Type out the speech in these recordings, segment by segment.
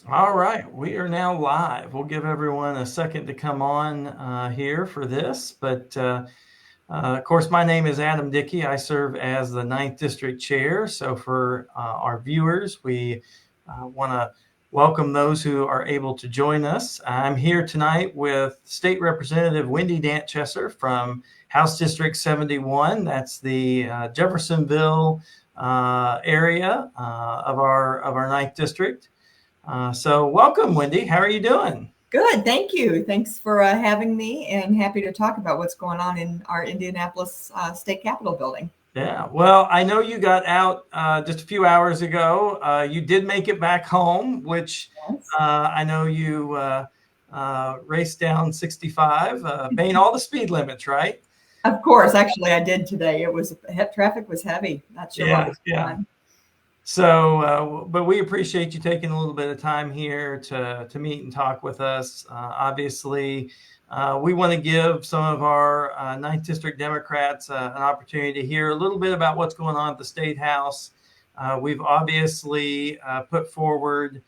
All right, we are now live. We'll give everyone a second to come on here for this. Of course, my name is Adam Dickey. I serve as the Ninth District Chair. So, for our viewers, we want to welcome those who are able to join us. I'm here tonight with State Representative Wendy Dant from House District 71. That's the Jeffersonville area of our Ninth District. So welcome, Wendy. How are you doing? Good, thank you. Thanks for having me, and happy to talk about what's going on in our Indianapolis State Capitol building. Yeah. Well, I know you got out just a few hours ago. You did make it back home, which Yes. I know you raced down 65, obeying all the speed limits, right? Of course, actually, I did today. Traffic was heavy. Not sure what Yeah, was going yeah. on. So, but we appreciate you taking a little bit of time here to meet and talk with us. Obviously, we want to give some of our Ninth District Democrats an opportunity to hear a little bit about what's going on at the State House. We've obviously put forward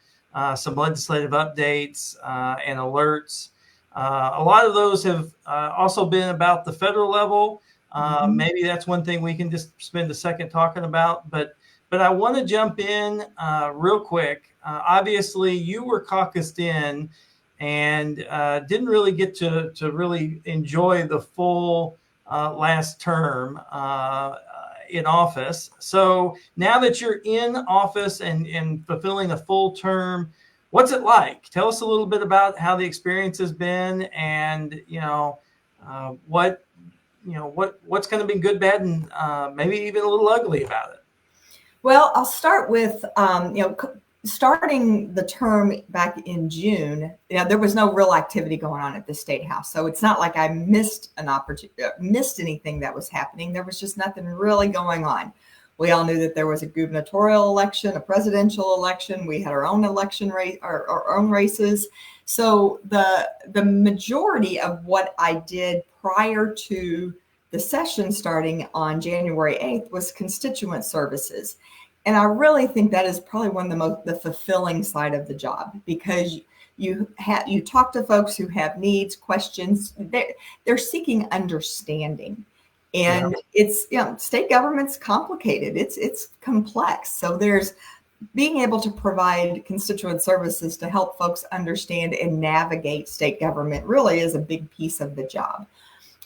some legislative updates and alerts. A lot of those have also been about the federal level. Mhm. Maybe that's one thing we can just spend a second talking about, but I want to jump in real quick. Obviously, you were caucused in and didn't really get to really enjoy the full last term in office. So now that you're in office and fulfilling a full term, what's it like? Tell us a little bit about how the experience has been, and what what's kind of been good, bad, and maybe even a little ugly about it. Well, I'll start with starting the term back in June. There was no real activity going on at the State House, so it's not like I missed an opportunity, missed anything that was happening. There was just nothing really going on. We all knew that there was a gubernatorial election, a presidential election. We had our own election race, our own races. So the majority of what I did prior to the session starting on January 8th was constituent services. And I really think that is probably one of the fulfilling side of the job, because you talk to folks who have needs, questions. They're seeking understanding, Yeah. and it's state government's complicated. It's complex. So there's being able to provide constituent services to help folks understand and navigate state government really is a big piece of the job.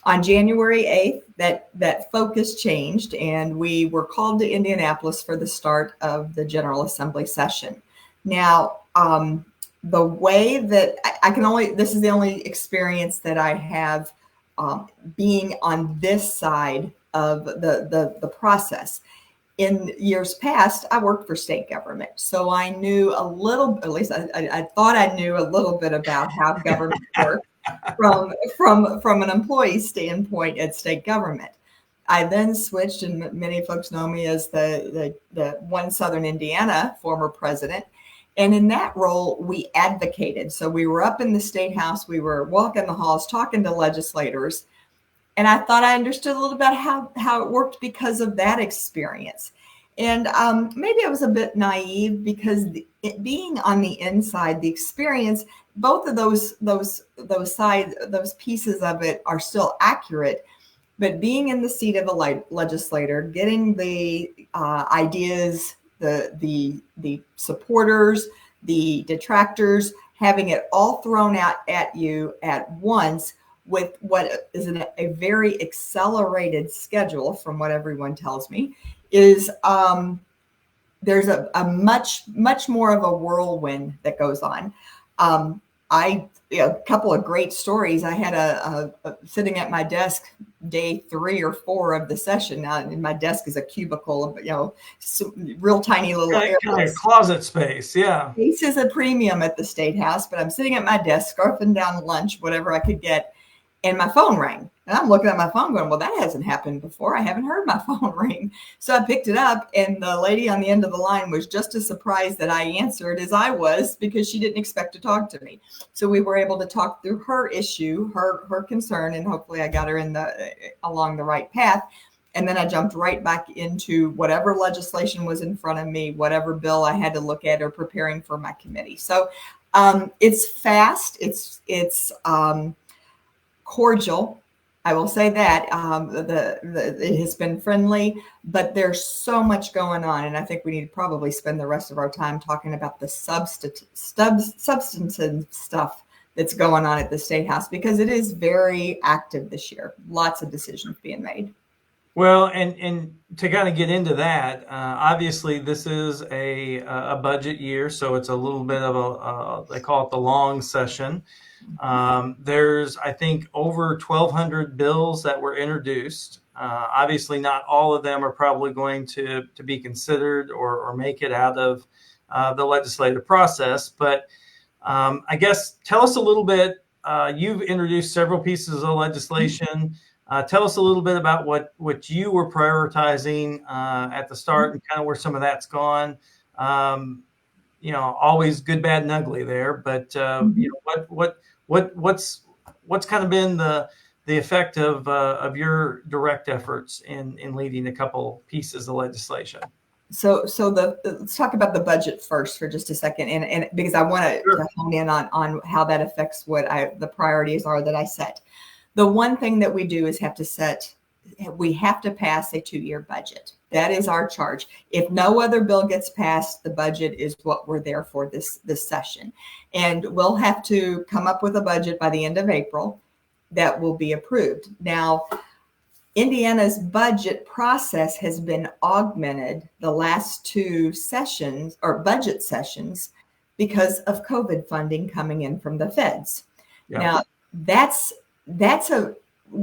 On January 8th, that focus changed, and we were called to Indianapolis for the start of the General Assembly session. Now, the way that I can only, this is the only experience that I have being on this side of the process. In years past, I worked for state government, so I knew a little, at least I thought I knew a little bit about how government works from an employee standpoint at state government. I then switched, and many folks know me as the One Southern Indiana former president. And in that role, we advocated. So we were up in the state house, we were walking the halls, talking to legislators, and I thought I understood a little about how it worked because of that experience. And maybe I was a bit naive, because being on the inside, the experience, both of those sides, those pieces of it are still accurate. But being in the seat of a legislator, getting the ideas, the supporters, the detractors, having it all thrown out at you at once, with what is a very accelerated schedule, from what everyone tells me, is there's a much more of a whirlwind that goes on. A couple of great stories. I had a sitting at my desk day 3 or 4 of the session. Now, and my desk is a cubicle of real tiny little Kind of areas. closet space. Yeah. Space is a premium at the State House, but I'm sitting at my desk, scarfing down lunch, whatever I could get, and my phone rang. And I'm looking at my phone going, well, that hasn't happened before. I haven't heard my phone ring. So I picked it up, and the lady on the end of the line was just as surprised that I answered as I was, because she didn't expect to talk to me. So we were able to talk through her issue, her concern, and hopefully I got her along the right path. And then I jumped right back into whatever legislation was in front of me, whatever bill I had to look at or preparing for my committee. So it's fast. It's cordial. I will say that it has been friendly, but there's so much going on, and I think we need to probably spend the rest of our time talking about the substantive stuff that's going on at the State House, because it is very active this year. Lots of decisions being made. Well, and to kind of get into that, obviously this is a budget year, so it's a little bit of they call it the long session. There's, I think, over 1,200 bills that were introduced. Obviously, not all of them are probably going to be considered or make it out of the legislative process. But I guess tell us a little bit. You've introduced several pieces of legislation. Tell us a little bit about what you were prioritizing at the start and kind of where some of that's gone. Always good, bad, and ugly there. But what's kind of been the effect of your direct efforts in leading a couple pieces of legislation? So let's talk about the budget first for just a second, and because I want to hone in on how that affects what the priorities are that I set. The one thing that we do is we have to pass a 2-year budget. That is our charge. If no other bill gets passed, the budget is what we're there for this session. And we'll have to come up with a budget by the end of April that will be approved. Now, Indiana's budget process has been augmented the last 2 sessions or budget sessions because of COVID funding coming in from the feds. Yeah. Now,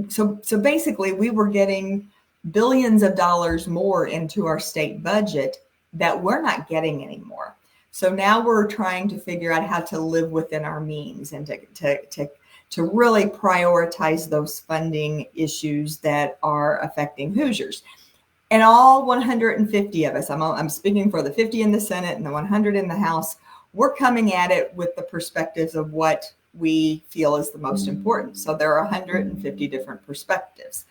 so basically we were getting billions of dollars more into our state budget that we're not getting anymore. So now we're trying to figure out how to live within our means and to really prioritize those funding issues that are affecting Hoosiers. And all 150 of us, I'm speaking for the 50 in the Senate and the 100 in the House, we're coming at it with the perspectives of what we feel is the most important. So there are 150 different perspectives.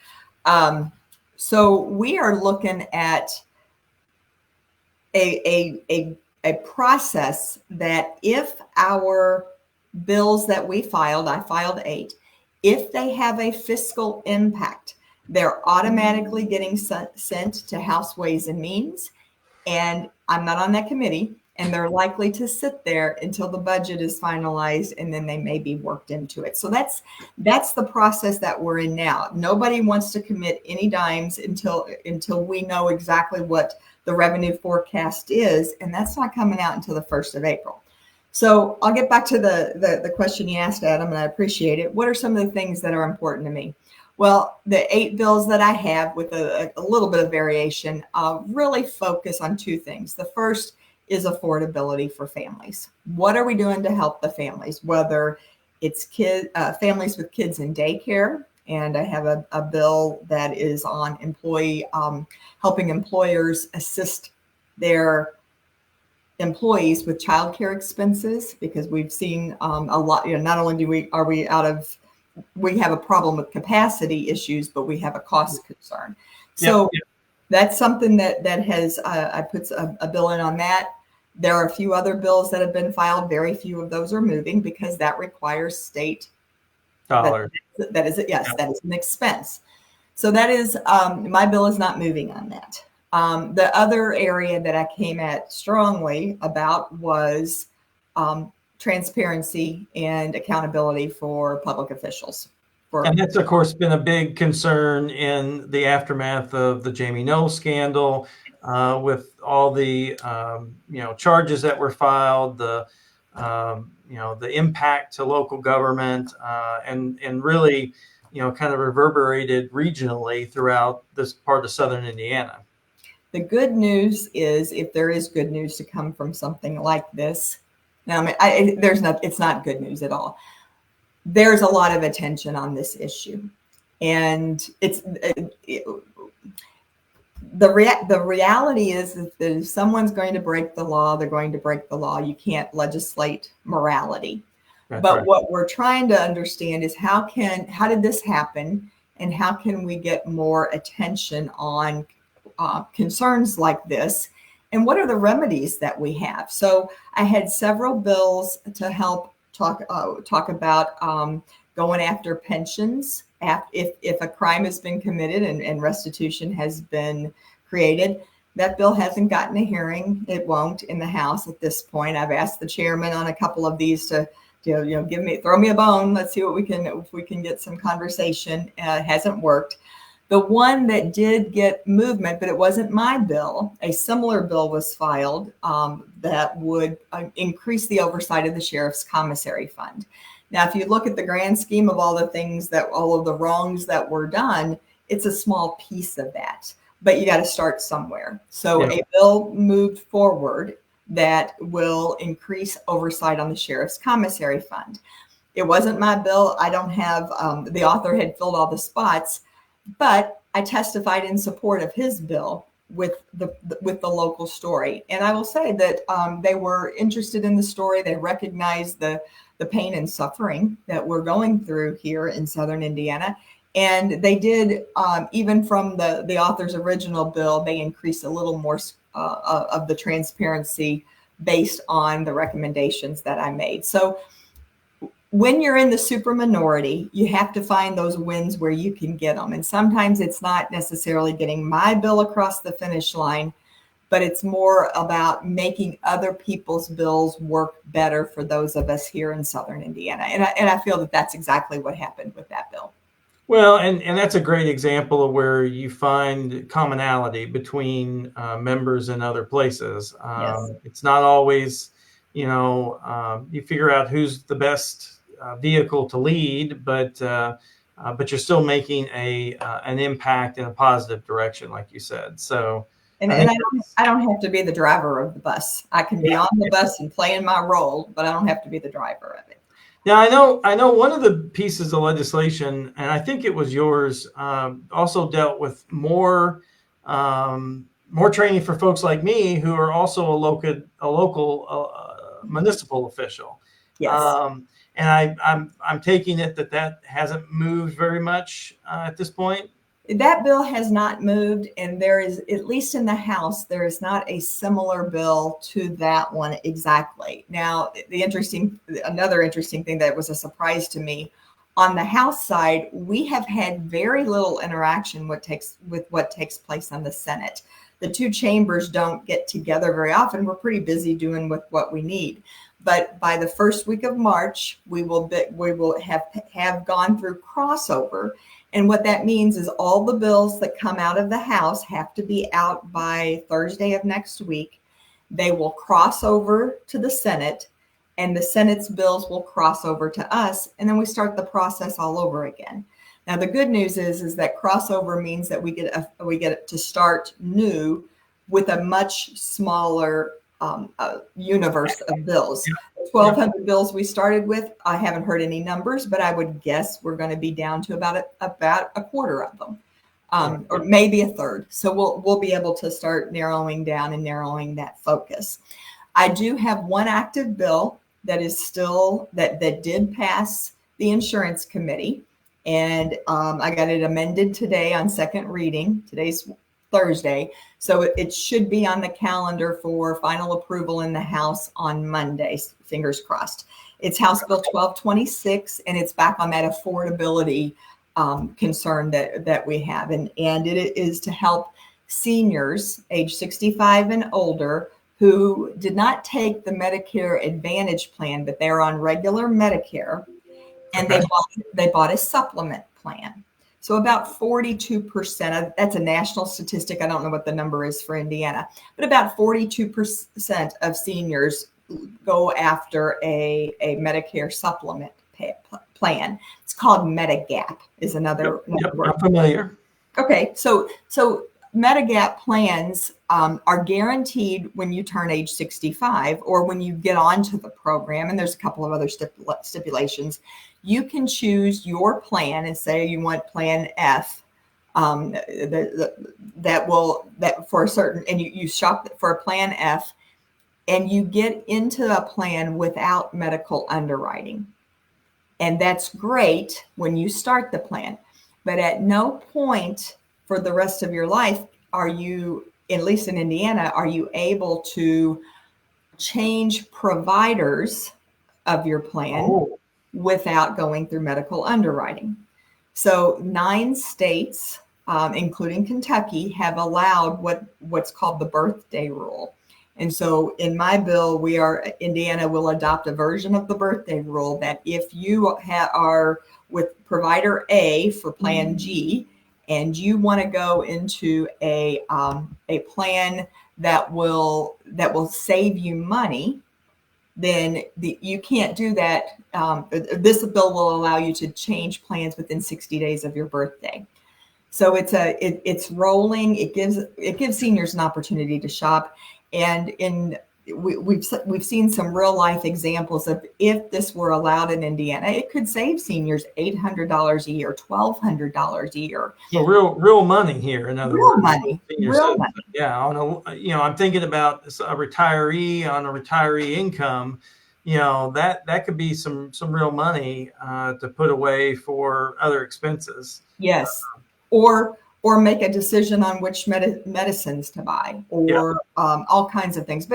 So we are looking at a process that if our bills that we filed, I filed 8, if they have a fiscal impact, they're automatically getting sent to House Ways and Means. And I'm not on that committee, and they're likely to sit there until the budget is finalized, and then they may be worked into it. So that's the process that we're in now. Nobody wants to commit any dimes until we know exactly what the revenue forecast is, and that's not coming out until the 1st of April. So I'll get back to the question you asked, Adam, and I appreciate it. What are some of the things that are important to me? Well, the 8 bills that I have with a little bit of variation really focus on 2 things. The first is affordability for families. What are we doing to help the families, whether it's families with kids in daycare? And I have a bill that is on helping employers assist their employees with childcare expenses, because we've seen a lot. Not only we have a problem with capacity issues, but we have a cost concern. So that's something that has I put a bill in on that. There are a few other bills that have been filed. Very few of those are moving because that requires state dollars. That is an expense. So that is my bill is not moving on that. The other area that I came at strongly about was transparency and accountability for public officials. And that's, of course, been a big concern in the aftermath of the Jamie Knowles scandal, with all the charges that were filed, the impact to local government, and really kind of reverberated regionally throughout this part of Southern Indiana. The good news is, if there is good news to come from something like this, now it's not good news at all. There's a lot of attention on this issue, and the reality is that if someone's going to break the law, they're going to break the law. You can't legislate morality. That's but right. What we're trying to understand is how did this happen, and how can we get more attention on concerns like this, and what are the remedies that we have. So I had several bills to help talk about going after pensions if a crime has been committed and restitution has been created. That bill hasn't gotten a hearing. It won't in the House at this point. I've asked the chairman on a couple of these to throw me a bone. Let's see if we can get some conversation. It hasn't worked. The one that did get movement, but it wasn't my bill, a similar bill was filed that would increase the oversight of the sheriff's commissary fund. Now, if you look at the grand scheme of all of the wrongs that were done, it's a small piece of that, but you got to start somewhere. So a bill moved forward that will increase oversight on the sheriff's commissary fund. It wasn't my bill. I don't have, the author had filled all the spots, but I testified in support of his bill with the local story. And I will say that they were interested in the story. They recognized the pain and suffering that we're going through here in Southern Indiana. And they did, even from the author's original bill, they increased a little more of the transparency based on the recommendations that I made. So when you're in the super minority, you have to find those wins where you can get them. And sometimes it's not necessarily getting my bill across the finish line, but it's more about making other people's bills work better for those of us here in Southern Indiana. And I feel that that's exactly what happened with that bill. Well, and that's a great example of where you find commonality between members in other places. Yes. It's not always, you figure out who's the best vehicle to lead, but you're still making an impact in a positive direction, like you said. So, and I don't have to be the driver of the bus. I can be on the bus and play in my role, but I don't have to be the driver of it. Now, I know one of the pieces of legislation, and I think it was yours, also dealt with more training for folks like me who are also a local municipal official. Yes. And I'm taking it that hasn't moved very much at this point. That bill has not moved, and there is, at least in the House, there is not a similar bill to that one exactly. Now, another interesting thing that was a surprise to me, on the House side, we have had very little interaction with what takes place on the Senate. The two chambers don't get together very often. We're pretty busy doing with what we need. But by the first week of March, we will have gone through crossover. And what that means is all the bills that come out of the House have to be out by Thursday of next week. They will cross over to the Senate, and the Senate's bills will cross over to us, and then we start the process all over again. Now, the good news is that crossover means that we get to start new with a much smaller universe of bills. 1,200 bills we started with, I haven't heard any numbers, but I would guess we're going to be down to about a quarter of them, or maybe a third. So we'll be able to start narrowing down and narrowing that focus. I do have one active bill that is still that did pass the insurance committee, and I got it amended today on second reading. Today's Thursday. So it should be on the calendar for final approval in the House on Monday, fingers crossed. It's House Bill 1226, and it's back on that affordability concern that we have. And it is to help seniors age 65 and older who did not take the Medicare Advantage plan, but they're on regular Medicare, and they bought a supplement plan. So about 42%, that's a national statistic. I don't know what the number is for Indiana, but about 42% of seniors go after a Medicare supplement plan. It's called Medigap is another word. I'm familiar. Okay, so Medigap plans are guaranteed when you turn age 65 or when you get onto the program, and there's a couple of other stipulations. You can choose your plan and say you want plan F, that for a certain, and you shop for a plan F, and you get into a plan without medical underwriting. And that's great when you start the plan. but at no point for the rest of your life are you, at least in Indiana, are you able to change providers of your plan without going through medical underwriting. So 9 states, including Kentucky, have allowed what's called the birthday rule. And so in my bill, Indiana will adopt a version of the birthday rule that if you are with provider A for plan G, and you want to go into a plan that will save you money, then you can't do that. This bill will allow you to change plans within 60 days of your birthday. So it's rolling. It gives seniors an opportunity to shop, and we've seen some real life examples of if this were allowed in Indiana, it could save seniors $800 a year, $1,200 a year. Well, real money here. In other real words, money. Yeah, I'm thinking about a retiree on a retiree income. That could be some real money to put away for other expenses. Yes, or make a decision on which medicines to buy, or all kinds of things.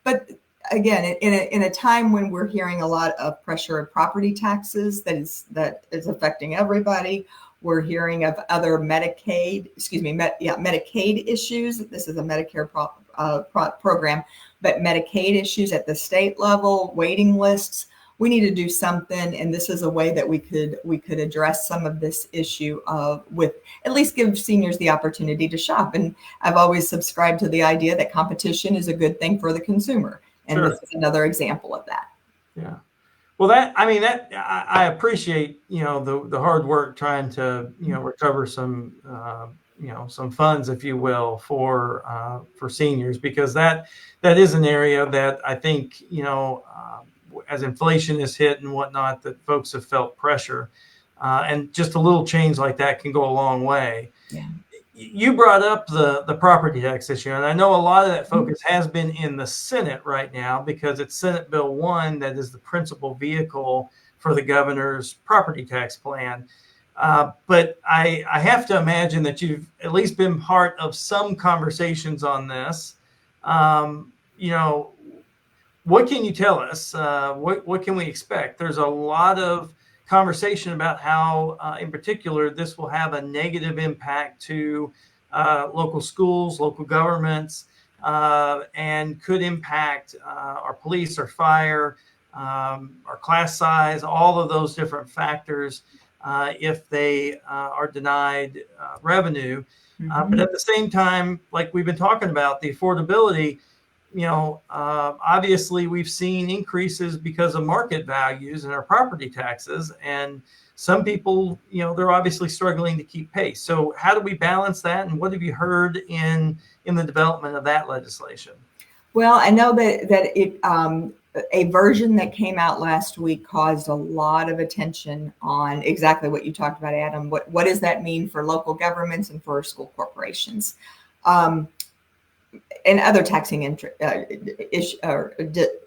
But again, in a time when we're hearing a lot of pressure of property taxes that is affecting everybody, we're hearing of other Medicaid issues. This is a Medicare program, but Medicaid issues at the state level, waiting lists. We need to do something, and this is a way that we could address some of this issue with at least give seniors the opportunity to shop. And I've always subscribed to the idea that competition is a good thing for the consumer, and This is another example of that. Yeah. Well, I appreciate the hard work trying to recover some some funds, if you will, for seniors, because that is an area that I think as inflation is hit and whatnot, that folks have felt pressure, and just a little change like that can go a long way. Yeah. You brought up the property tax issue, and I know a lot of that focus has been in the Senate right now because it's Senate Bill 1 that is the principal vehicle for the governor's property tax plan. But I have to imagine that you've at least been part of some conversations on this. What can you tell us? What can we expect? There's a lot of conversation about how, in particular, this will have a negative impact to local schools, local governments, and could impact our police, our fire, our class size, all of those different factors if they are denied revenue. But at the same time, like we've been talking about, the affordability, obviously we've seen increases because of market values and our property taxes, and some people, they're obviously struggling to keep pace. So how do we balance that, and what have you heard in the development of that legislation? Well, I know that a version that came out last week caused a lot of attention on exactly what you talked about, Adam. What does that mean for local governments and for school corporations? And other taxing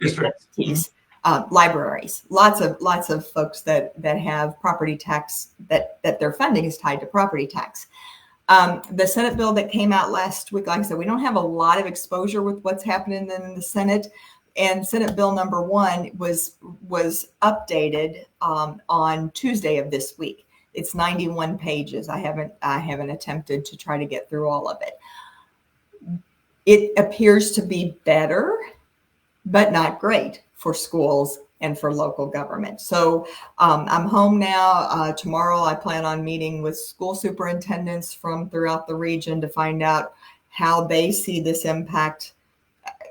districts, libraries, lots of folks that have property tax that their funding is tied to property tax. The Senate bill that came out last week, like I said, we don't have a lot of exposure with what's happening in the Senate. And Senate Bill number 1 was updated on Tuesday of this week. It's 91 pages. I haven't attempted to try to get through all of it. It appears to be better, but not great for schools and for local government. So I'm home now. Tomorrow I plan on meeting with school superintendents from throughout the region to find out how they see this impact.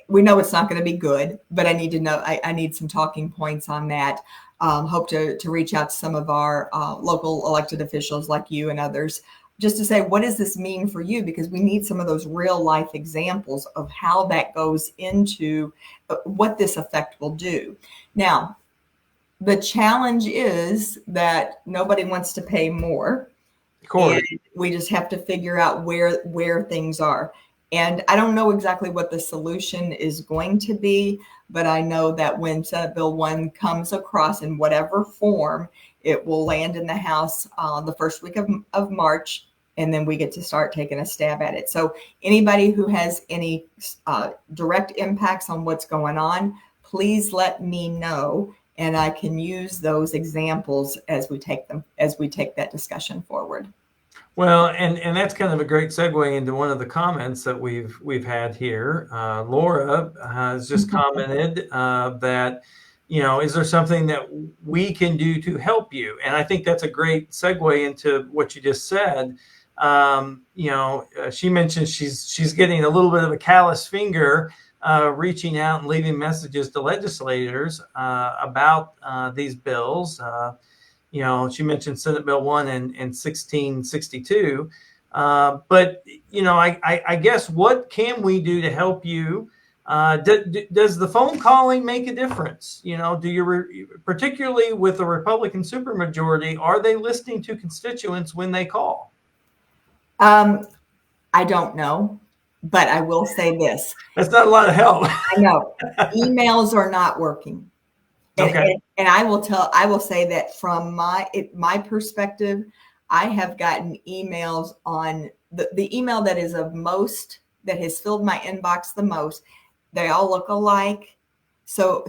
We know it's not going to be good, but I need to know, I need some talking points on that. Hope to reach out to some of our local elected officials like you and others, just to say, what does this mean for you? Because we need some of those real life examples of how that goes into what this effect will do. Now, the challenge is that nobody wants to pay more. Of course. And we just have to figure out where things are. And I don't know exactly what the solution is going to be, but I know that when Senate Bill 1 comes across in whatever form, it will land in the House the first week of March, and then we get to start taking a stab at it. So anybody who has any direct impacts on what's going on, please let me know, and I can use those examples as we take that discussion forward. Well, and that's kind of a great segue into one of the comments that we've had here. Laura has just commented that, is there something that we can do to help you? And I think that's a great segue into what you just said. She mentioned she's getting a little bit of a callous finger, reaching out and leaving messages to legislators about these bills. She mentioned Senate Bill 1 and 1662. But, I guess what can we do to help you? Does the phone calling make a difference? Particularly with the Republican supermajority, are they listening to constituents when they call? I don't know, but I will say this. That's not a lot of help. I know. Emails are not working. Okay. And I will say that from my perspective, I have gotten emails on the email that has filled my inbox the most. They all look alike. So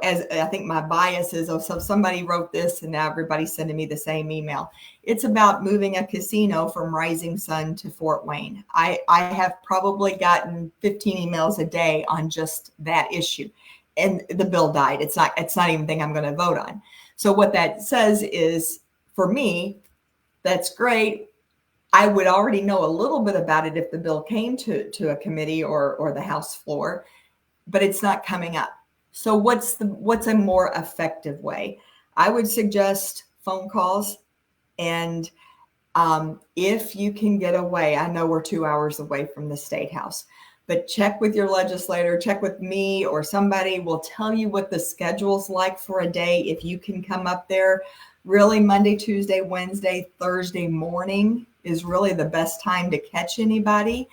as I think my bias is, so somebody wrote this and now everybody's sending me the same email. It's about moving a casino from Rising Sun to Fort Wayne. I have probably gotten 15 emails a day on just that issue. And the bill died. It's not even thing I'm going to vote on. So what that says is, for me, that's great. I would already know a little bit about it if the bill came to a committee or the House floor, but it's not coming up. So what's a more effective way? I would suggest phone calls. And if you can get away, I know we're 2 hours away from the State House, but check with your legislator, check with me, or somebody will tell you what the schedule's like for a day. If you can come up there, really Monday, Tuesday, Wednesday, Thursday morning is really the best time to catch anybody.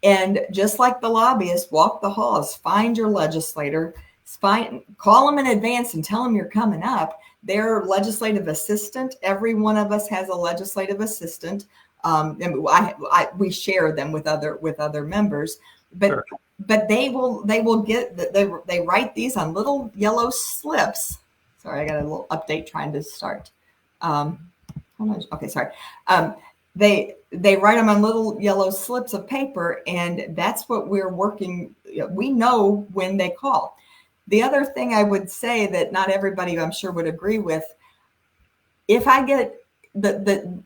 And just like the lobbyists, walk the halls, find your legislator, call them in advance and tell them you're coming up. Their legislative assistant, every one of us has a legislative assistant. And we share them with other members. But Sure. But they write these on little yellow slips. Sorry, I got a little update trying to start. Okay, sorry. They write them on little yellow slips of paper, and that's what we're working. We know when they call. The other thing I would say that not everybody, I'm sure, would agree with, if I get the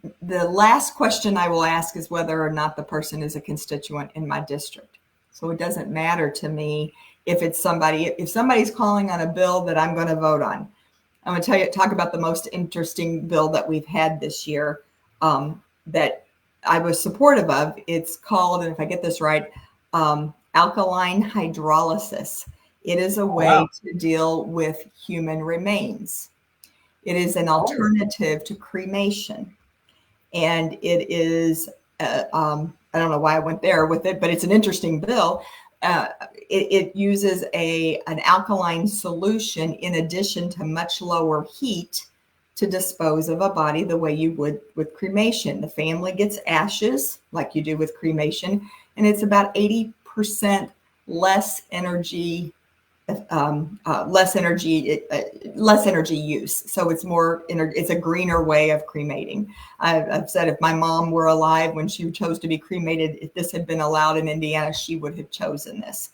last question I will ask is whether or not the person is a constituent in my district. So it doesn't matter to me if somebody's calling on a bill that I'm going to vote on. I'm going to talk about the most interesting bill that we've had this year that I was supportive of. It's called, and if I get this right, alkaline hydrolysis. It is a way to deal with human remains. It is an alternative to cremation. And it is, I don't know why I went there with it, but it's an interesting bill. It uses an alkaline solution in addition to much lower heat to dispose of a body the way you would with cremation. The family gets ashes like you do with cremation, and it's about 80% less energy less energy use. So it's a greener way of cremating. I've said if my mom were alive when she chose to be cremated, if this had been allowed in Indiana, she would have chosen this.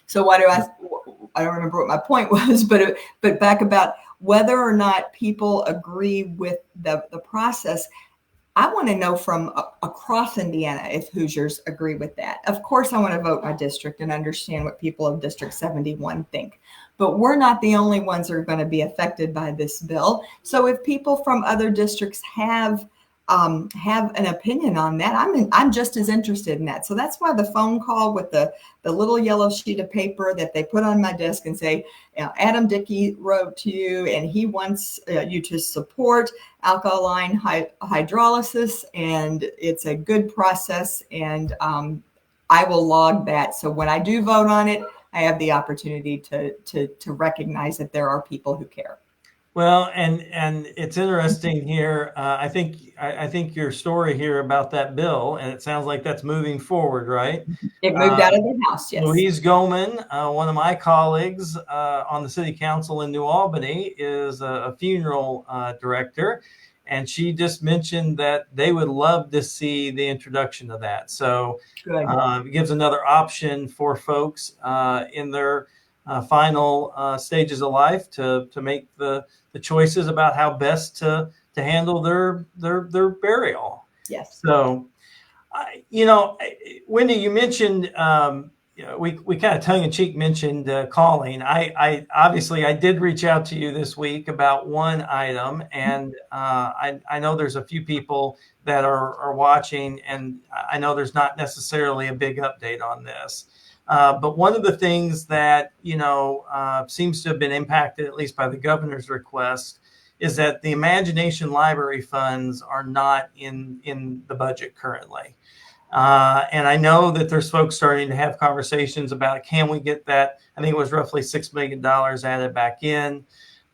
So I don't remember what my point was, but back about whether or not people agree with the process. I want to know from across Indiana if Hoosiers agree with that. Of course, I want to vote my district and understand what people of District 71 think. But we're not the only ones that are going to be affected by this bill. So if people from other districts have an opinion on that, I'm just as interested in that. So that's why the phone call with the little yellow sheet of paper that they put on my desk and say, Adam Dickey wrote to you and he wants you to support alkaline hydrolysis, and it's a good process, and I will log that. So when I do vote on it, I have the opportunity to recognize that there are people who care. Well, and it's interesting here. I think your story here about that bill, and it sounds like that's moving forward, right? It moved out of the House, yes. Louise Goman, one of my colleagues on the city council in New Albany, is a funeral director, and she just mentioned that they would love to see the introduction of that. So it gives another option for folks in their final stages of life to make the choices about how best to handle their burial. Yes. So, Wendy, you mentioned we kind of tongue in cheek mentioned calling. I obviously I did reach out to you this week about one item, and I know there's a few people that are watching, and I know there's not necessarily a big update on this. But one of the things that, seems to have been impacted, at least by the governor's request, is that the Imagination Library funds are not in the budget currently. And I know that there's folks starting to have conversations about, can we get that? I think it was roughly $6 million added back in.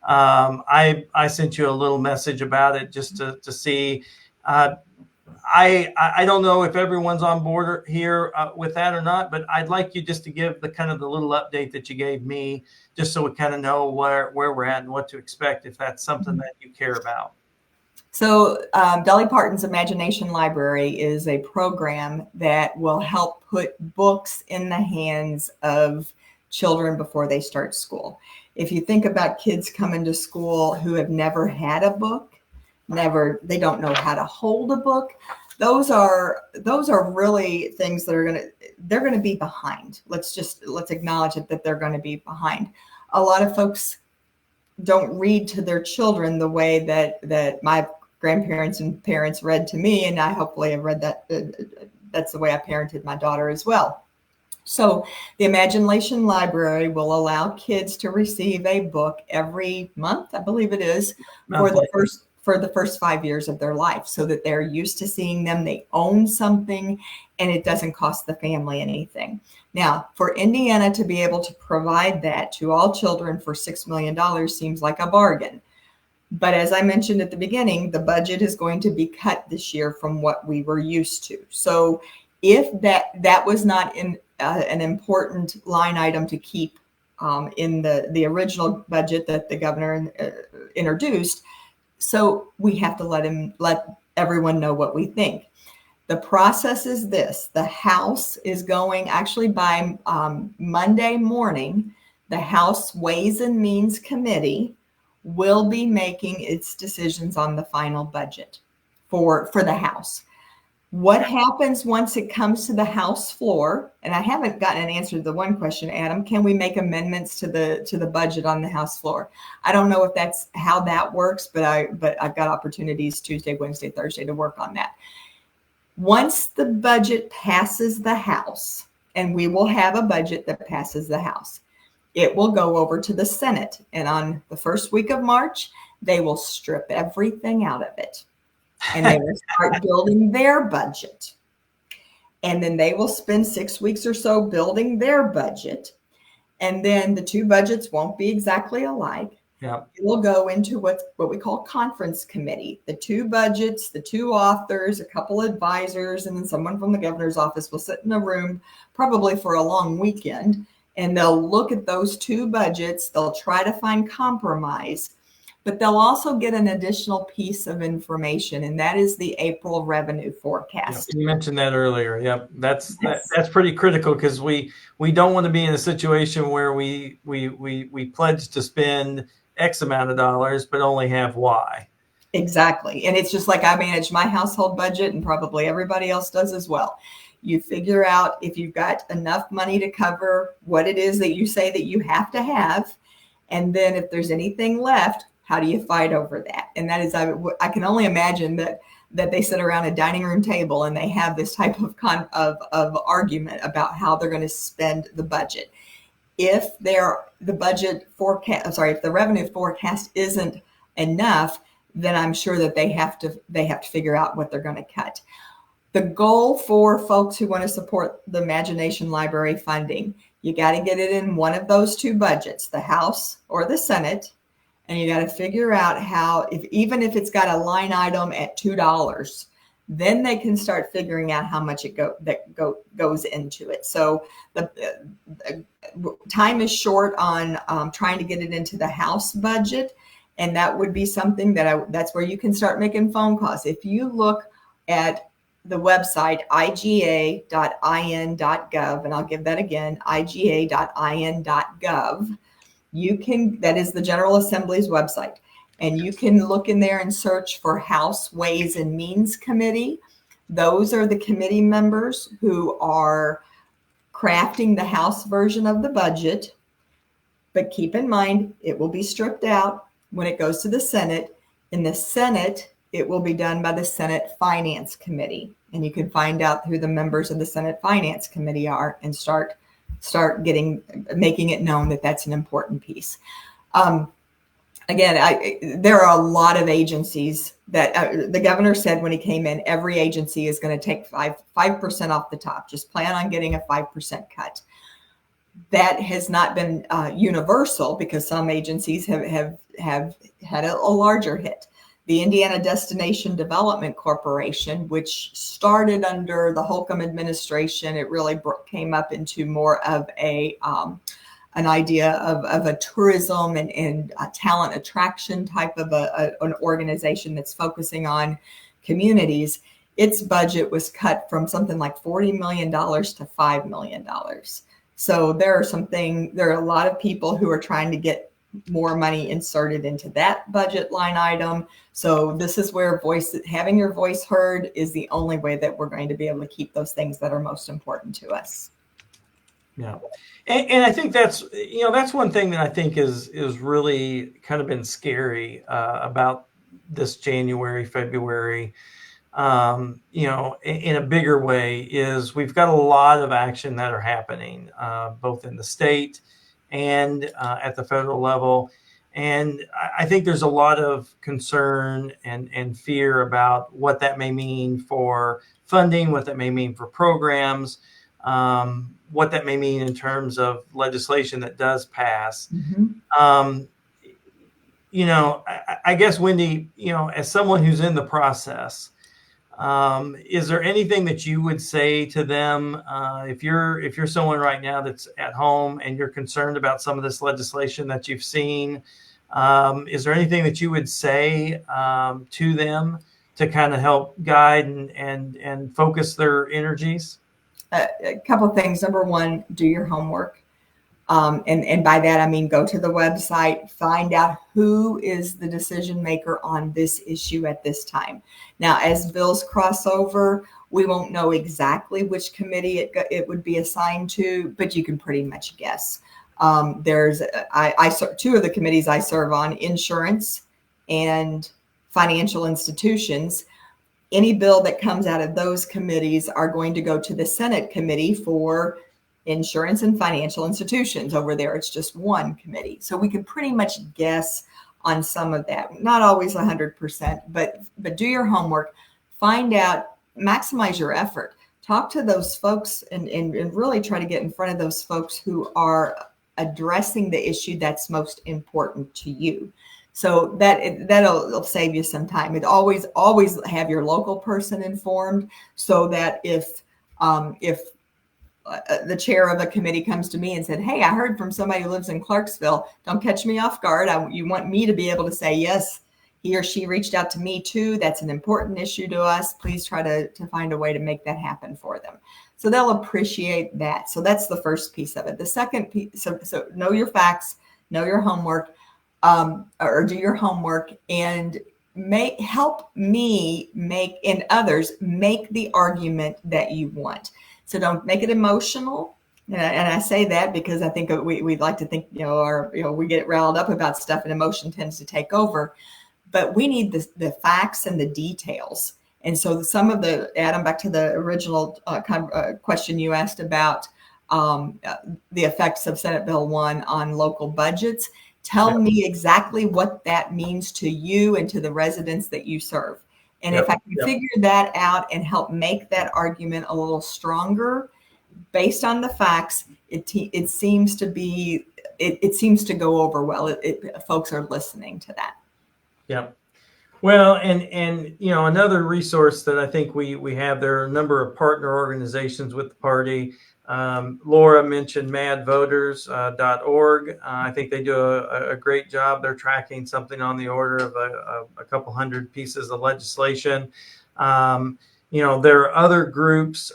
I sent you a little message about it just to see. I don't know if everyone's on board here with that or not, but I'd like you just to give the kind of the little update that you gave me, just so we kind of know where we're at and what to expect, if that's something that you care about. So Dolly Parton's Imagination Library is a program that will help put books in the hands of children before they start school. If you think about kids coming to school who have never had a book, they don't know how to hold a book. Those are really things that they're going to be behind. Let's acknowledge it, that they're going to be behind. A lot of folks don't read to their children the way that my grandparents and parents read to me, and I hopefully have read that. That's the way I parented my daughter as well. So the Imagination Library will allow kids to receive a book every month, I believe it is, for the first 5 years of their life, so that they're used to seeing them, they own something, and it doesn't cost the family anything. Now, for Indiana to be able to provide that to all children for $6 million seems like a bargain. But as I mentioned at the beginning, the budget is going to be cut this year from what we were used to. So if that was not an important line item to keep in the original budget that the governor introduced, so we have to let everyone know what we think. The process is this: the House is going, actually by Monday morning, the House Ways and Means Committee will be making its decisions on the final budget for the House. What happens once it comes to the House floor? And I haven't gotten an answer to the one question, Adam. Can we make amendments to the budget on the House floor? I don't know if that's how that works, but I've got opportunities Tuesday, Wednesday, Thursday to work on that. Once the budget passes the House, and we will have a budget that passes the House, it will go over to the Senate. And on the first week of March, they will strip everything out of it. And they will start building their budget. And then they will spend 6 weeks or so building their budget. And then the two budgets won't be exactly alike. Yeah. It will go into what we call conference committee. The two budgets, the two authors, a couple advisors, and then someone from the governor's office will sit in a room, probably for a long weekend, and they'll look at those two budgets. They'll try to find compromise. But they'll also get an additional piece of information, and that is the April revenue forecast. You mentioned that earlier. Yep, that's pretty critical, because we don't want to be in a situation where we pledge to spend X amount of dollars but only have Y. Exactly, and it's just like I manage my household budget, and probably everybody else does as well. You figure out if you've got enough money to cover what it is that you say that you have to have, and then if there's anything left, how do you fight over that? And that is, I can only imagine that they sit around a dining room table and they have this type of argument about how they're going to spend the budget. If the revenue forecast isn't enough, then I'm sure that they have to figure out what they're going to cut. The goal for folks who want to support the Imagination Library funding, you got to get it in one of those two budgets, the House or the Senate, and you got to figure out how, even if it's got a line item at $2, then they can start figuring out how much goes into it. So the time is short on trying to get it into the House budget, and that would be something that's where you can start making phone calls. If you look at the website iga.in.gov, and I'll give that again, iga.in.gov, that is the General Assembly's website. And you can look in there and search for House Ways and Means Committee. Those are the committee members who are crafting the House version of the budget. But keep in mind, it will be stripped out when it goes to the Senate. In the Senate, it will be done by the Senate Finance Committee. And you can find out who the members of the Senate Finance Committee are and start making it known that that's an important piece. Again, there are a lot of agencies that the governor said when he came in, every agency is going to take 5% off the top. Just plan on getting a 5% cut. That has not been universal, because some agencies have had a larger hit. The Indiana Destination Development Corporation, which started under the Holcomb administration, it really came up into more of an idea of a tourism and a talent attraction type of an organization that's focusing on communities. Its budget was cut from something like $40 million to $5 million. So there are a lot of people who are trying to get more money inserted into that budget line item. So this is where having your voice heard is the only way that we're going to be able to keep those things that are most important to us. Yeah. And I think that's one thing that I think is really kind of been scary about this January, February, in a bigger way, is we've got a lot of action that are happening, both in the state and at the federal level. And I think there's a lot of concern and fear about what that may mean for funding, what that may mean for programs, what that may mean in terms of legislation that does pass. Mm-hmm. I guess, Wendy, as someone who's in the process, is there anything that you would say to them if you're someone right now that's at home and you're concerned about some of this legislation that you've seen? Is there anything that you would say to them to kind of help guide and focus their energies? A couple of things. Number one, do your homework. And by that, I mean, go to the website, find out who is the decision maker on this issue at this time. Now, as bills cross over, we won't know exactly which committee it would be assigned to, but you can pretty much guess. There's two of the committees I serve on, insurance and financial institutions. Any bill that comes out of those committees are going to go to the Senate committee for insurance and financial institutions. Over there, it's just one committee. So we can pretty much guess on some of that. Not always 100%, but do your homework. Find out, maximize your effort. Talk to those folks and really try to get in front of those folks who are addressing the issue that's most important to you. So that'll save you some time. It always have your local person informed, so that if the chair of a committee comes to me and said, "Hey, I heard from somebody who lives in Clarksville. Don't catch me off guard. You want me to be able to say, yes, he or she reached out to me too. That's an important issue to us. Please try to find a way to make that happen for them." So they'll appreciate that. So that's the first piece of it. The second piece, so know your facts, know your homework, or do your homework, and help me and others make the argument that you want. So don't make it emotional. And I say that because I think we'd like to think, we get riled up about stuff and emotion tends to take over. But we need the facts and the details. And so some of Adam, back to the original question you asked about the effects of Senate Bill 1 on local budgets. Tell me exactly what that means to you and to the residents that you serve. And Yep. if I can figure that out and help make that argument a little stronger based on the facts, it seems to be, it seems to go over well. Folks are listening to that. Yep. Well, and another resource that I think we have, there are a number of partner organizations with the party. Laura mentioned madvoters.org. I think they do a great job. They're tracking something on the order of a couple hundred pieces of legislation. There are other groups,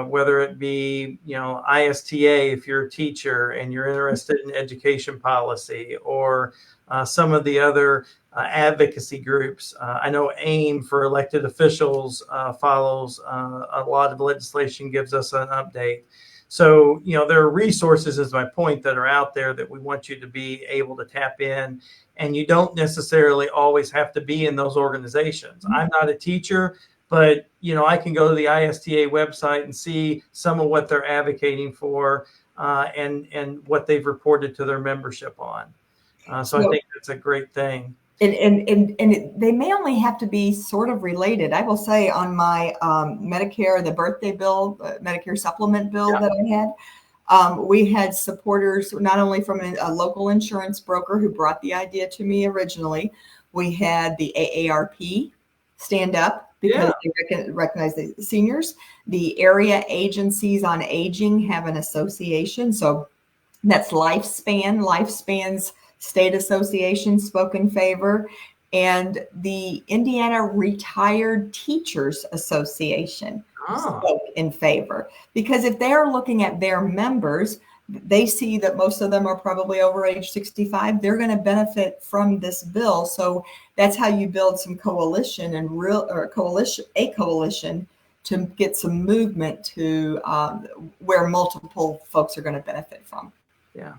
whether it be, ISTA, if you're a teacher and you're interested in education policy, or some of the other advocacy groups. I know AIM for elected officials follows a lot of legislation, gives us an update. So, there are resources, is my point, that are out there that we want you to be able to tap in. And you don't necessarily always have to be in those organizations. I'm not a teacher, but, I can go to the ISTA website and see some of what they're advocating for and what they've reported to their membership on. So I think that's a great thing. And they may only have to be sort of related. I will say on my Medicare, the birthday bill, Medicare supplement bill that I had, we had supporters not only from a local insurance broker who brought the idea to me originally. We had the AARP stand up because they recognize the seniors. The area agencies on aging have an association. So that's Lifespan's State Association spoke in favor, and the Indiana Retired Teachers Association spoke in favor. Because if they're looking at their members, they see that most of them are probably over age 65. They're going to benefit from this bill. So that's how you build some coalition and a coalition to get some movement to where multiple folks are going to benefit from. Yeah.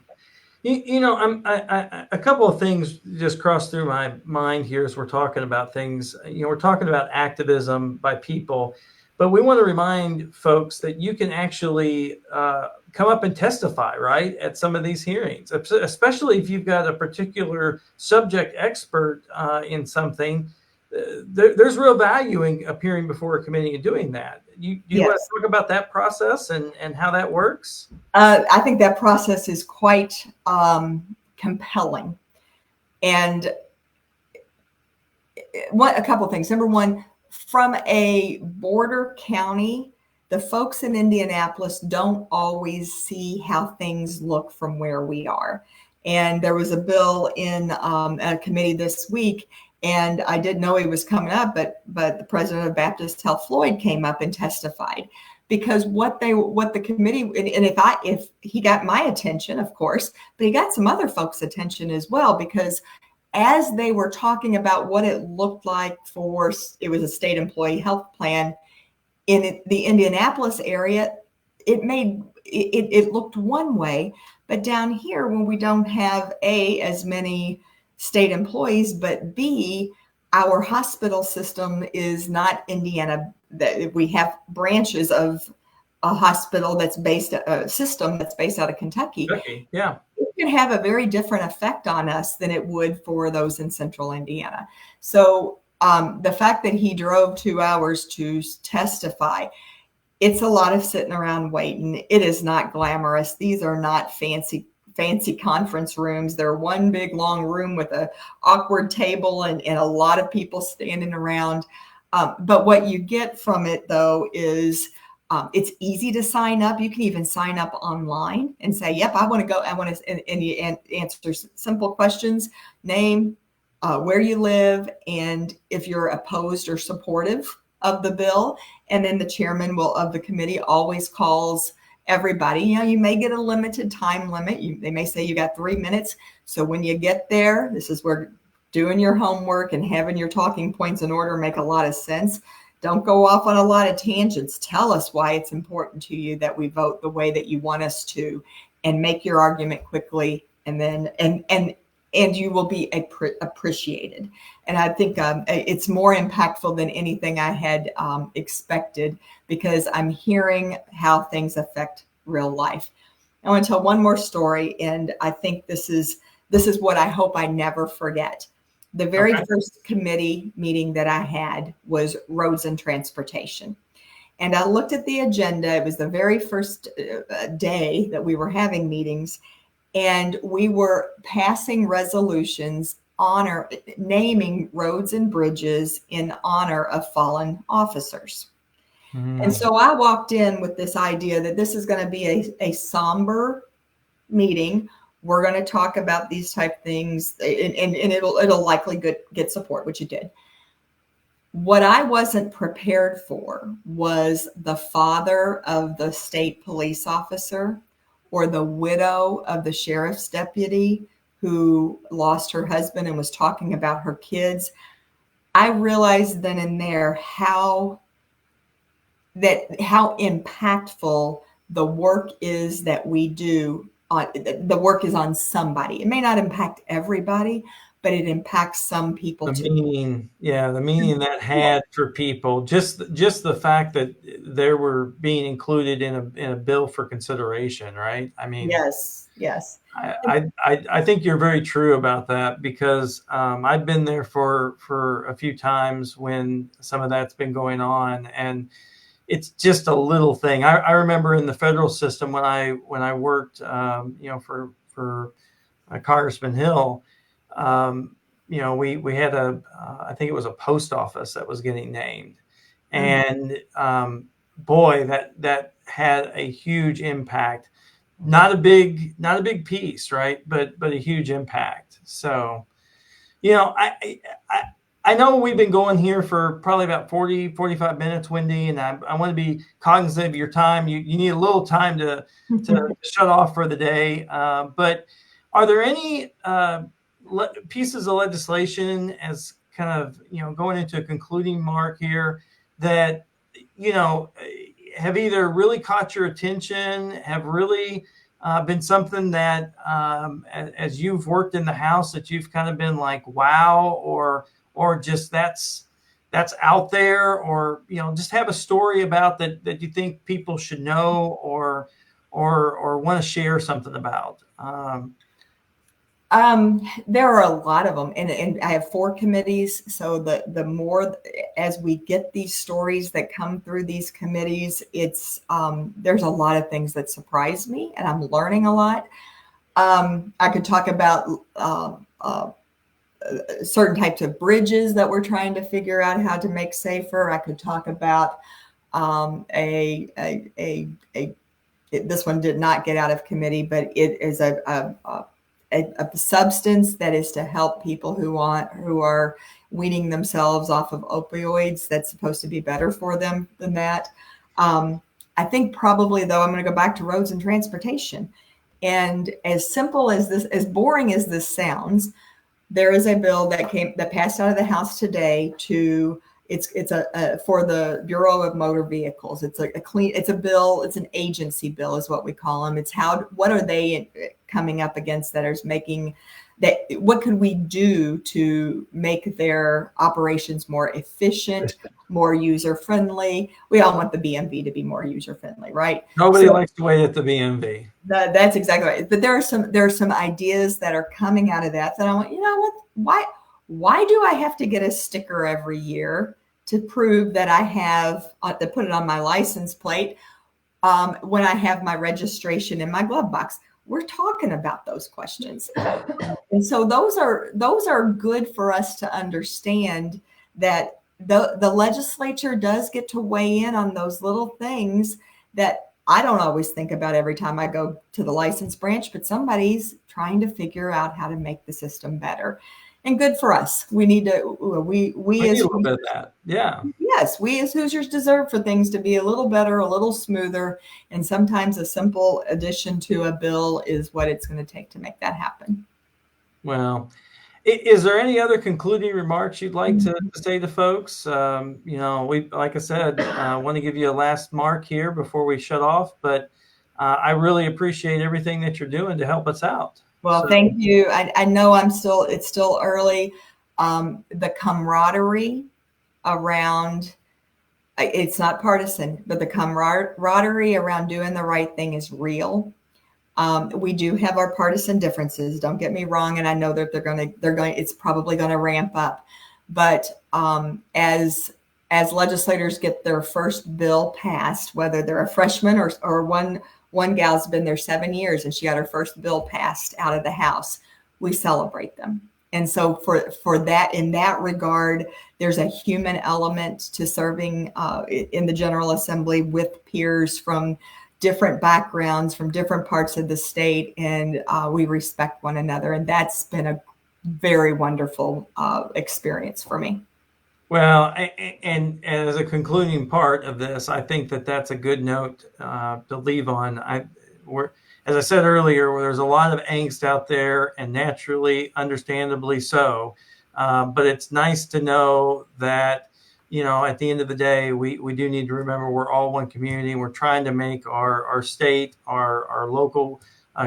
A couple of things just crossed through my mind here as we're talking about things. We're talking about activism by people, but we want to remind folks that you can actually come up and testify, right, at some of these hearings, especially if you've got a particular subject expert in something. There's real value in appearing before a committee and doing that. You want to talk about that process and how that works? I think that process is quite compelling. And a couple of things. Number one, from a border county, the folks in Indianapolis don't always see how things look from where we are. And there was a bill in a committee this week, and I didn't know he was coming up, but the president of Baptist Health, Floyd, came up and testified. Because what the committee, and if he got my attention, of course, but he got some other folks' attention as well, because as they were talking about what it looked like it was a state employee health plan in the Indianapolis area, it looked one way, but down here, when we don't have as many state employees, but B, our hospital system is not Indiana. That we have branches of a hospital system that's based out of Kentucky. Yeah, it can have a very different effect on us than it would for those in central Indiana. So the fact that he drove 2 hours to testify, it's a lot of sitting around waiting. It is not glamorous. These are not fancy conference rooms. They're one big long room with a awkward table and a lot of people standing around. But what you get from it, though, is it's easy to sign up. You can even sign up online and say, yep, I want to go. I want to, and you answer simple questions, name, where you live, and if you're opposed or supportive of the bill. And then the chairman of the committee always calls everybody. You may get a limited time limit. They may say you got 3 minutes. So when you get there, this is where doing your homework and having your talking points in order make a lot of sense. Don't go off on a lot of tangents. Tell us why it's important to you that we vote the way that you want us to, and make your argument quickly, and then and you will be appreciated. And I think it's more impactful than anything I had expected, because I'm hearing how things affect real life. I want to tell one more story, and I think this is what I hope I never forget. The very first committee meeting that I had was roads and transportation. And I looked at the agenda. It was the very first day that we were having meetings, and we were passing resolutions naming roads and bridges in honor of fallen officers. And so I walked in with this idea that this is going to be a somber meeting. We're going to talk about these type things, and it'll likely get support, which it did. What I wasn't prepared for was the father of the state police officer or the widow of the sheriff's deputy who lost her husband and was talking about her kids. I realized then and there how impactful the work is that we do. The work is on somebody. It may not impact everybody, but it impacts some people the too. meaning, the meaning that had for people, just the fact that they were being included in a bill for consideration, right? I mean, yes. I think you're very true about that, because I've been there for a few times when some of that's been going on, and it's just a little thing. I remember in the federal system when I worked, for Congressman Hill. We had I think it was a post office that was getting named, and boy, that had a huge impact. Not a big piece, right? But a huge impact. So, I know we've been going here for probably about 45 minutes, Wendy, and I want to be cognizant of your time. You need a little time to shut off for the day. But are there any pieces of legislation, as kind of, going into a concluding mark here, that, have either really caught your attention, have really been something that, as you've worked in the House, that you've kind of been like, wow, or just that's out there, or, just have a story about that you think people should know, or want to share something about? There are a lot of them, and I have 4 committees. So the more as we get these stories that come through these committees, it's there's a lot of things that surprise me, and I'm learning a lot. I could talk about certain types of bridges that we're trying to figure out how to make safer. I could talk about this one did not get out of committee, but it is a substance that is to help people who are weaning themselves off of opioids. That's supposed to be better for them than that. I think probably, though, I'm going to go back to roads and transportation. And as simple as this, as boring as this sounds, there is a bill that passed out of the House today it's for the Bureau of Motor Vehicles. It's a bill. It's an agency bill is what we call them. It's what are they coming up against that is making that, what could we do to make their operations more efficient, more user friendly? We all want the BMV to be more user friendly, right? Nobody likes to wait at the BMV. That's exactly right. But there are some ideas that are coming out of that I want, why do I have to get a sticker every year to prove that I have to put it on my license plate when I have my registration in my glove box? We're talking about those questions. And so those are good for us to understand, that the legislature does get to weigh in on those little things that I don't always think about every time I go to the license branch, but somebody's trying to figure out how to make the system better. And good for us. We need to, we as a little bit of that. Yeah. Yes, we as Hoosiers deserve for things to be a little better, a little smoother. And sometimes a simple addition to a bill is what it's going to take to make that happen. Well, is there any other concluding remarks you'd like to say to folks? We, like I said, want to give you a last mark here before we shut off, but I really appreciate everything that you're doing to help us out. Well, thank you. I know it's still early. The camaraderie around, it's not partisan, but the camaraderie around doing the right thing is real. We do have our partisan differences. Don't get me wrong, and I know that it's probably going to ramp up. But as legislators get their first bill passed, whether they're a freshman or one gal's been there 7 years and she got her first bill passed out of the House, we celebrate them. And so for that, in that regard, there's a human element to serving in the General Assembly with peers from different backgrounds, from different parts of the state, and we respect one another. And that's been a very wonderful experience for me. Well, and as a concluding part of this, I think that that's a good note to leave on. As I said earlier, there's a lot of angst out there, and naturally, understandably so. But it's nice to know that, at the end of the day, we do need to remember we're all one community. And we're trying to make our state, our local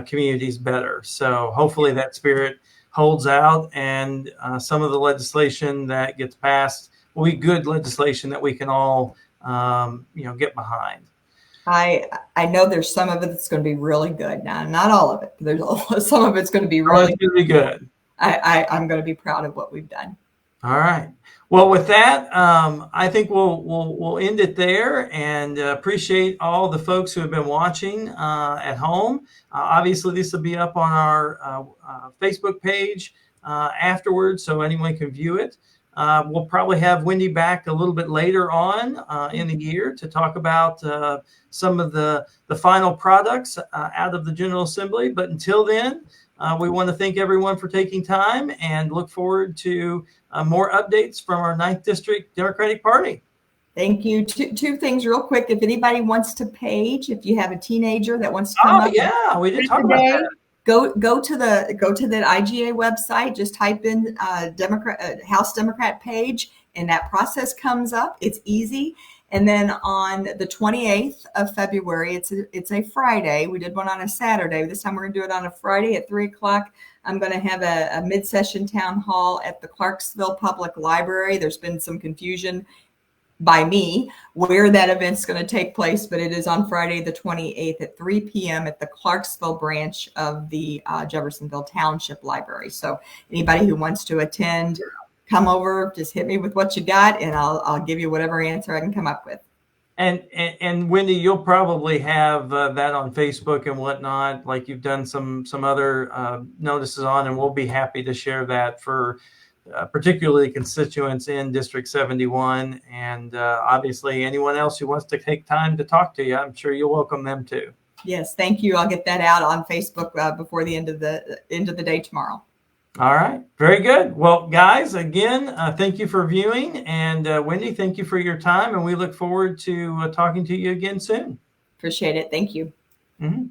communities better. So hopefully that spirit holds out, and some of the legislation that gets passed will be good legislation that we can all, get behind. I know there's some of it that's going to be really good. Now, not all of it. There's some of it's going to be really good. I'm going to be proud of what we've done. All right. Well, with that, I think we'll end it there, and appreciate all the folks who have been watching at home. Obviously, this will be up on our Facebook page afterwards, so anyone can view it. We'll probably have Wendy back a little bit later on in the year to talk about some of the final products out of the General Assembly. But until then, we want to thank everyone for taking time and look forward to more updates from our 9th District Democratic Party. Thank you. Two things real quick. If anybody wants to page, if you have a teenager that wants to come up. Yeah, we did talk about that. Go to that IGA website. Just type in House Democrat page, and that process comes up. It's easy. And then on the 28th of February, it's a Friday. We did one on a Saturday. This time we're going to do it on a Friday at 3:00. I'm going to have a mid-session town hall at the Clarksville Public Library. There's been some confusion by me where that event's going to take place, but it is on Friday the 28th at 3 p.m. at the Clarksville branch of the Jeffersonville Township Library. So anybody who wants to attend, come over, just hit me with what you got, and I'll give you whatever answer I can come up with. And Wendy, you'll probably have that on Facebook and whatnot, like you've done some other notices on, and we'll be happy to share that for particularly constituents in District 71, and obviously anyone else who wants to take time to talk to you. I'm sure you'll welcome them too. Yes, thank you. I'll get that out on Facebook before the end of the day tomorrow. All right, very good. Well, guys, again, thank you for viewing, and Wendy, thank you for your time, and we look forward to talking to you again soon. Appreciate it. Thank you. Mm-hmm.